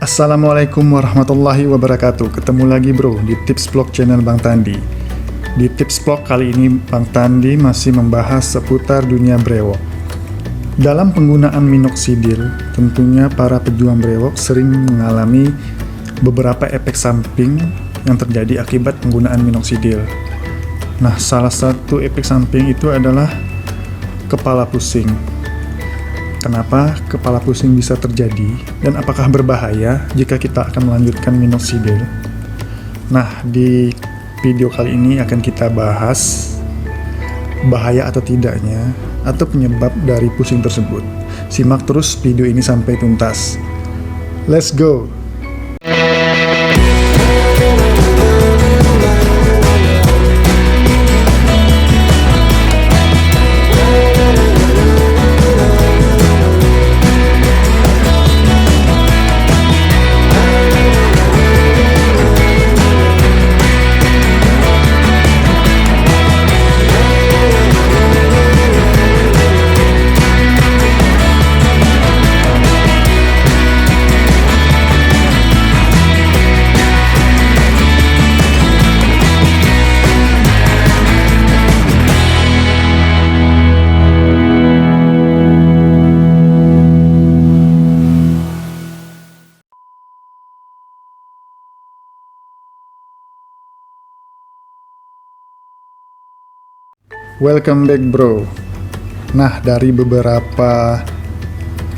Assalamualaikum warahmatullahi wabarakatuh. Ketemu lagi bro di Tips Vlog channel Bang Tandi. Di Tips Vlog kali ini Bang Tandi masih membahas seputar dunia brewok. Dalam penggunaan minoxidil, tentunya para pejuang brewok sering mengalami beberapa efek samping yang terjadi akibat penggunaan minoxidil. Nah, salah satu efek samping itu adalah kepala pusing. Kenapa kepala pusing bisa terjadi dan apakah berbahaya jika kita akan melanjutkan minoxidil? Nah, di video kali ini akan kita bahas bahaya atau tidaknya atau penyebab dari pusing tersebut. Simak terus video ini sampai tuntas. Let's go! Welcome back bro. Nah, dari beberapa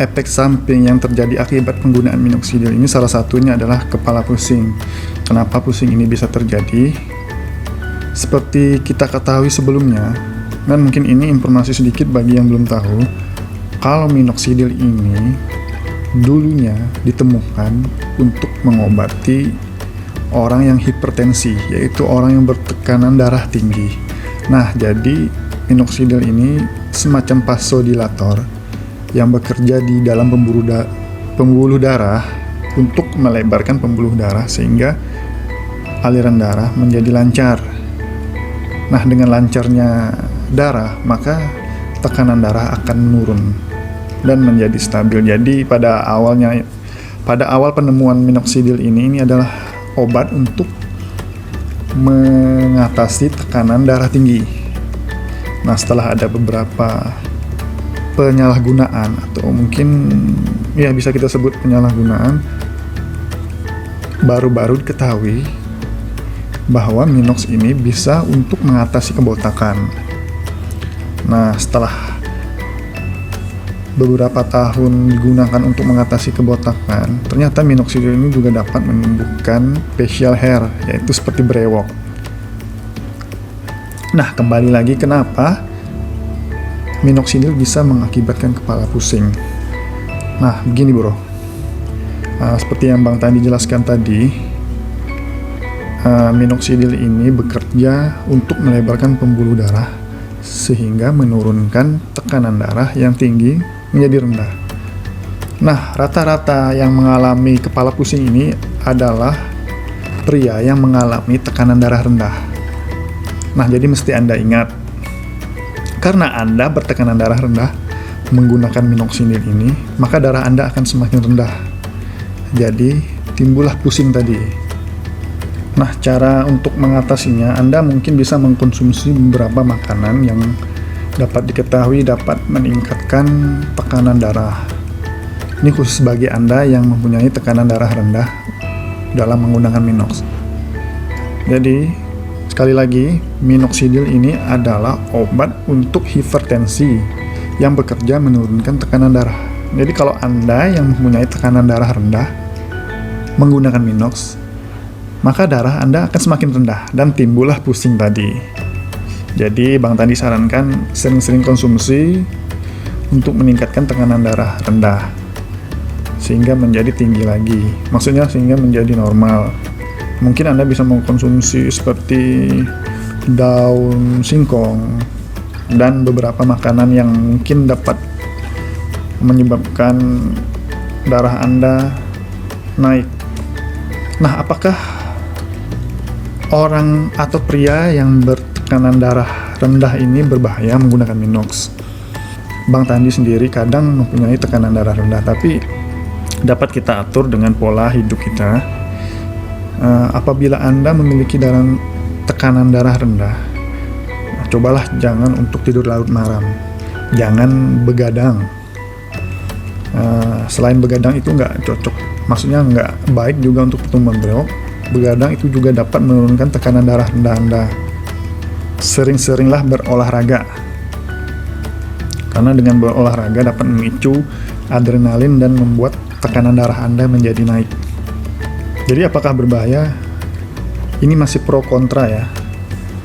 efek samping yang terjadi akibat penggunaan minoxidil ini, salah satunya adalah kepala pusing. Kenapa pusing ini bisa terjadi? Seperti kita ketahui sebelumnya, dan mungkin ini informasi sedikit bagi yang belum tahu, kalau minoxidil ini dulunya ditemukan untuk mengobati orang yang hipertensi, yaitu orang yang bertekanan darah tinggi. Nah, jadi minoxidil ini semacam vasodilator yang bekerja di dalam pembuluh darah untuk melebarkan pembuluh darah sehingga aliran darah menjadi lancar. Nah, dengan lancarnya darah, maka tekanan darah akan menurun dan menjadi stabil. Jadi pada awal penemuan minoxidil ini adalah obat untuk mengatasi tekanan darah tinggi. Nah, setelah ada beberapa penyalahgunaan atau mungkin ya bisa kita sebut penyalahgunaan, baru-baru diketahui bahwa minox ini bisa untuk mengatasi kebotakan. Nah, setelah beberapa tahun digunakan untuk mengatasi kebotakan, ternyata minoxidil ini juga dapat menumbuhkan facial hair, yaitu seperti brewok. Nah, kembali lagi kenapa minoxidil bisa mengakibatkan kepala pusing. Nah, begini bro, seperti yang Bang Tandi jelaskan tadi, minoxidil ini bekerja untuk melebarkan pembuluh darah sehingga menurunkan tekanan darah yang tinggi menjadi rendah. Nah, rata-rata yang mengalami kepala pusing ini adalah pria yang mengalami tekanan darah rendah. Nah, jadi mesti Anda ingat, karena Anda bertekanan darah rendah menggunakan minoxidil ini, maka darah Anda akan semakin rendah. Jadi, timbullah pusing tadi. Nah, cara untuk mengatasinya, Anda mungkin bisa mengkonsumsi beberapa makanan yang dapat diketahui dapat meningkatkan tekanan darah. Ini khusus bagi Anda yang mempunyai tekanan darah rendah dalam menggunakan minox. Jadi, sekali lagi, minoxidil ini adalah obat untuk hipertensi yang bekerja menurunkan tekanan darah. Jadi, kalau Anda yang mempunyai tekanan darah rendah menggunakan minox, maka darah Anda akan semakin rendah dan timbullah pusing tadi. Jadi Bang Tandi sarankan sering-sering konsumsi untuk meningkatkan tekanan darah rendah sehingga menjadi tinggi lagi. Maksudnya sehingga menjadi normal. Mungkin Anda bisa mengkonsumsi seperti daun singkong dan beberapa makanan yang mungkin dapat menyebabkan darah Anda naik. Nah, apakah orang atau pria yang bertekanan darah rendah ini berbahaya menggunakan minox? Bang Tandi sendiri kadang mempunyai tekanan darah rendah, tapi dapat kita atur dengan pola hidup kita. Apabila Anda memiliki tekanan darah rendah, cobalah jangan untuk tidur larut malam, jangan begadang. Selain begadang itu nggak cocok, maksudnya nggak baik juga untuk pertumbuhan brewok. Begadang itu juga dapat menurunkan tekanan darah rendah Anda. Sering-seringlah berolahraga, karena dengan berolahraga dapat memicu adrenalin dan membuat tekanan darah Anda menjadi naik. Jadi apakah berbahaya? Ini masih pro kontra ya.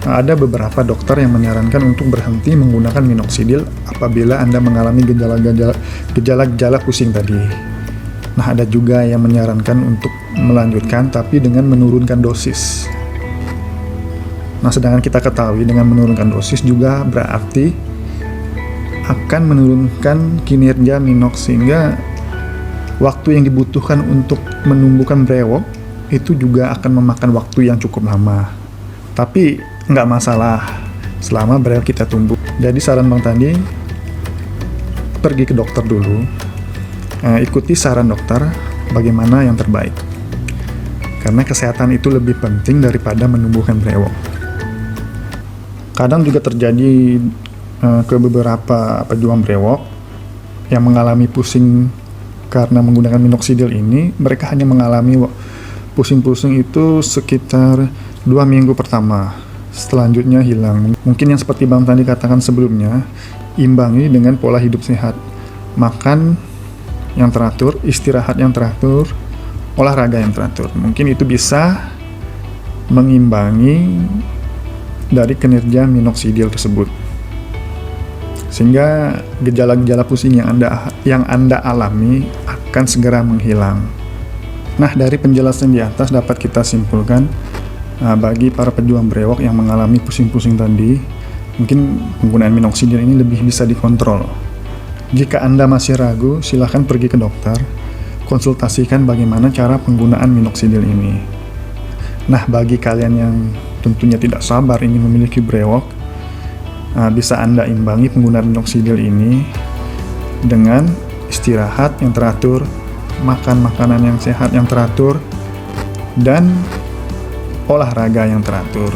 Ada beberapa dokter yang menyarankan untuk berhenti menggunakan minoxidil apabila Anda mengalami gejala-gejala pusing tadi. Nah, ada juga yang menyarankan untuk melanjutkan tapi dengan menurunkan dosis. Nah, sedangkan kita ketahui dengan menurunkan dosis juga berarti akan menurunkan kinerja minox, sehingga waktu yang dibutuhkan untuk menumbuhkan brewok itu juga akan memakan waktu yang cukup lama. Tapi nggak masalah selama brewok kita tumbuh. Jadi saran Bang Tandi, pergi ke dokter dulu, ikuti saran dokter bagaimana yang terbaik, karena kesehatan itu lebih penting daripada menumbuhkan brewok. Kadang juga terjadi ke beberapa pejuang brewok yang mengalami pusing karena menggunakan minoxidil ini. Mereka hanya mengalami pusing-pusing itu sekitar 2 minggu pertama, selanjutnya hilang. Mungkin yang seperti Bang Tandi katakan sebelumnya, imbangi dengan pola hidup sehat, makan yang teratur, istirahat yang teratur, olahraga yang teratur. Mungkin itu bisa mengimbangi dari kinerja minoxidil tersebut, sehingga gejala-gejala pusing yang Anda alami akan segera menghilang. Nah, dari penjelasan di atas dapat kita simpulkan, bagi para pejuang brewok yang mengalami pusing-pusing tadi, mungkin penggunaan minoxidil ini lebih bisa dikontrol. Jika Anda masih ragu, silahkan pergi ke dokter, konsultasikan bagaimana cara penggunaan minoxidil ini. Nah, bagi kalian yang tentunya tidak sabar ingin memiliki brewok, bisa Anda imbangi penggunaan minoxidil ini dengan istirahat yang teratur, makan makanan yang sehat yang teratur, dan olahraga yang teratur.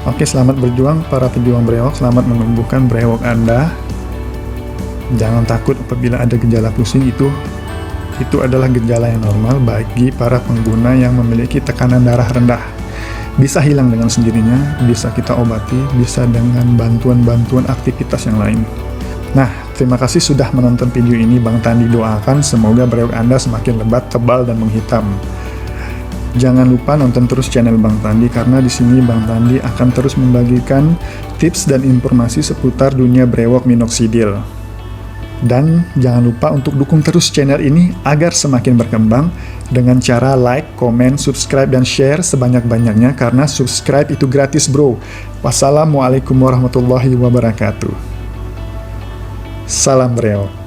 Oke, selamat berjuang para pejuang brewok, selamat menumbuhkan brewok Anda. Jangan takut apabila ada gejala pusing, itu adalah gejala yang normal bagi para pengguna yang memiliki tekanan darah rendah. Bisa hilang dengan sendirinya, bisa kita obati, bisa dengan bantuan aktivitas yang lain. Nah, terima kasih sudah menonton video ini. Bang Tandi doakan semoga brewok Anda semakin lebat, tebal, dan menghitam. Jangan lupa nonton terus channel Bang Tandi, karena di sini Bang Tandi akan terus membagikan tips dan informasi seputar dunia brewok minoxidil. Dan jangan lupa untuk dukung terus channel ini agar semakin berkembang dengan cara like, komen, subscribe, dan share sebanyak-banyaknya, karena subscribe itu gratis bro. Wassalamualaikum warahmatullahi wabarakatuh. Salam brewok.